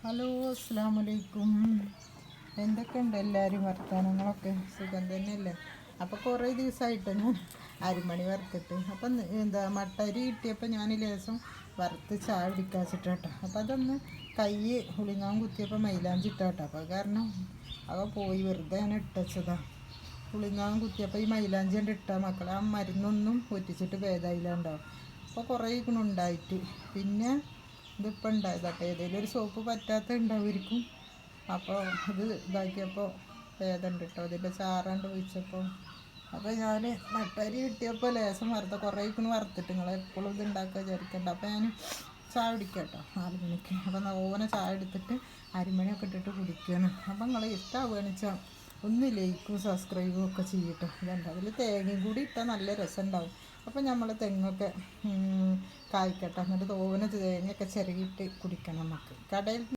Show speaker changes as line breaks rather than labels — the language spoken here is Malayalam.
ഹലോ, അസ്സലാമു അലൈക്കും. എന്തൊക്കെയുണ്ട് എല്ലാവരും വർത്തമാനങ്ങളൊക്കെ? സുഖം തന്നെയല്ലേ? അപ്പോൾ കുറേ ദിവസമായിട്ട് ഞാൻ അരിമണി വറുത്തിട്ട് അപ്പം മട്ടരി കിട്ടിയപ്പോൾ ഞാൻ ലേശം വറുത്ത് ചായ പിടിക്കാച്ചിട്ട് കേട്ടോ. അപ്പോൾ അതൊന്ന് കൈ ഉളിങ്ങാൻ കുത്തിയപ്പോൾ മൈലാഞ്ചി ഇട്ടാട്ടോ. അപ്പോൾ കാരണം അവ പോയി വെറുതെ ഞാൻ ഇട്ടച്ചതാ. ഉളിങ്ങാൻ കുത്തിയപ്പോൾ ഈ മൈലാഞ്ചി കൊണ്ട് ഇട്ടാൽ മക്കളെ ആ മരുന്നൊന്നും ഒറ്റിച്ചിട്ട് ഭേദമായില്ലാണ്ടാവും. അപ്പോൾ കുറേ ഉണ്ടായിട്ട് പിന്നെ ഇതിപ്പോൾ ഉണ്ടായതാട്ടെ. ഏതെങ്കിലും ഒരു സോപ്പ് പറ്റാത്ത ഉണ്ടാവുമായിരിക്കും. അപ്പോൾ ഇത് ഇതാക്കിയപ്പോൾ ഉണ്ട് കേട്ടോ. അതിൻ്റെ ചാറാണ്ട് ഒഴിച്ചപ്പോൾ അപ്പോൾ ഞാൻ മട്ടരി കിട്ടിയപ്പോൾ ലേശം വറുത്ത കുറേ വറുത്തിട്ട് നിങ്ങൾ എപ്പോഴും ഇത് ഉണ്ടാക്കുക വിചാരിക്കണ്ട. അപ്പോൾ ഞാൻ ചായ കുടിക്കാം കേട്ടോ 4 മണിക്ക്. അപ്പോൾ ഓനെ ചായ എടുത്തിട്ട് അരിമണിയൊക്കെ ഇട്ടിട്ട് കുടിക്കുകയാണ്. അപ്പോൾ നിങ്ങൾ ഇഷ്ടമാവുകയെന്ന് വെച്ചാൽ ഒന്ന് ലൈക്കും സബ്സ്ക്രൈബും ഒക്കെ ചെയ്യട്ടോ. ഇതുണ്ട് അതിൽ തേങ്ങയും കൂടി ഇട്ടാൽ നല്ല രസം ഉണ്ടാവും. അപ്പോൾ നമ്മൾ തെങ്ങൊക്കെ കായ്ക്കട്ടെ. എന്നിട്ട് തോനെ തേങ്ങയൊക്കെ ചിരകിയിട്ട് കുടിക്കണം നമുക്ക്. കടയിൽ